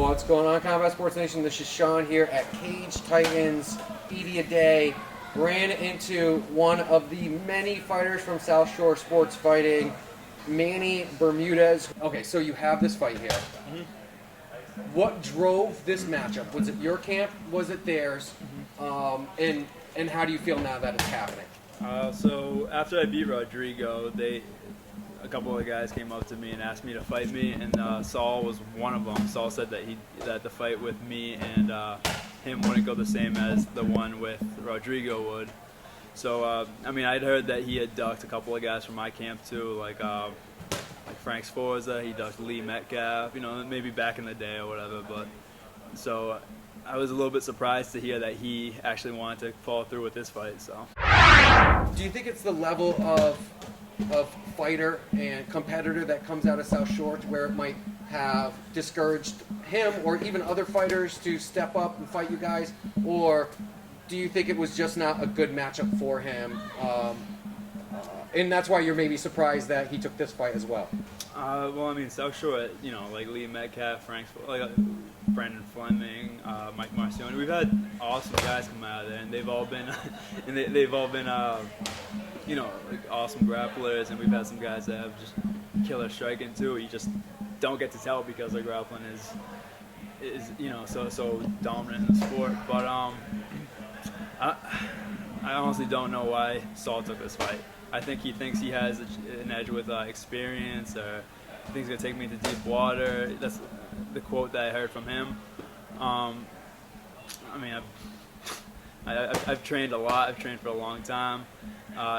What's going on, Combat Sports Nation? This is Sean here at Cage Titans Media Day. Ran into one of the many fighters from South Shore Sports Fighting, Manny Bermudez. Okay, so you have this fight here. Mm-hmm. What drove this matchup? Was it your camp? Was it theirs? Mm-hmm. And how do you feel now that it's happening? So after I beat Rodrigo, a couple of guys came up to me and asked me to fight me, and Saul was one of them. Saul said that the fight with me and him wouldn't go the same as the one with Rodrigo would. So I mean, I'd heard that he had ducked a couple of guys from my camp too, like Frank Sforza. He ducked Lee Metcalf, maybe back in the day or whatever. But so I was a little bit surprised to hear that he actually wanted to follow through with this fight. So, do you think it's the level of fighter and competitor that comes out of South Shore to where it might have discouraged him or even other fighters to step up and fight you guys? Or do you think it was just not a good matchup for him? And that's why you're maybe surprised that he took this fight as well. Well, I mean, South Shore, like Lee Metcalf, Brandon Fleming, Mike Marcioni. We've had awesome guys come out of there, and they've all been, like awesome grapplers. And we've had some guys that have just killer striking too. You just don't get to tell because their grappling is so dominant in the sport. But I honestly don't know why Saul took this fight. I think he thinks he has an edge with experience, or he thinks he's going to take me to deep water. That's the quote that I heard from him. I mean, I've trained a lot. I've trained for a long time.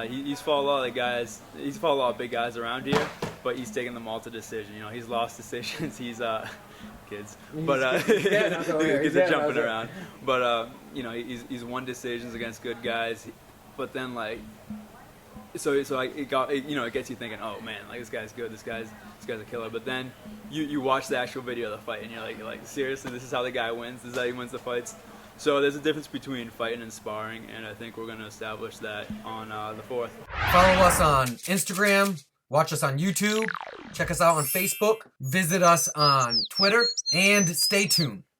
He's fought a lot of guys. He's fought a lot of big guys around here, but he's taken them all to decision. He's lost decisions. He's kids, but kids are jumping around. But he's won decisions against good guys. But then it gets you thinking, oh man, this guy's good, this guy's a killer. But then you watch the actual video of the fight, and you're like seriously, this is how the guy wins. This is how he wins the fights. So there's a difference between fighting and sparring, and I think we're going to establish that on the 4th. Follow us on Instagram, watch us on YouTube, check us out on Facebook, visit us on Twitter, and stay tuned.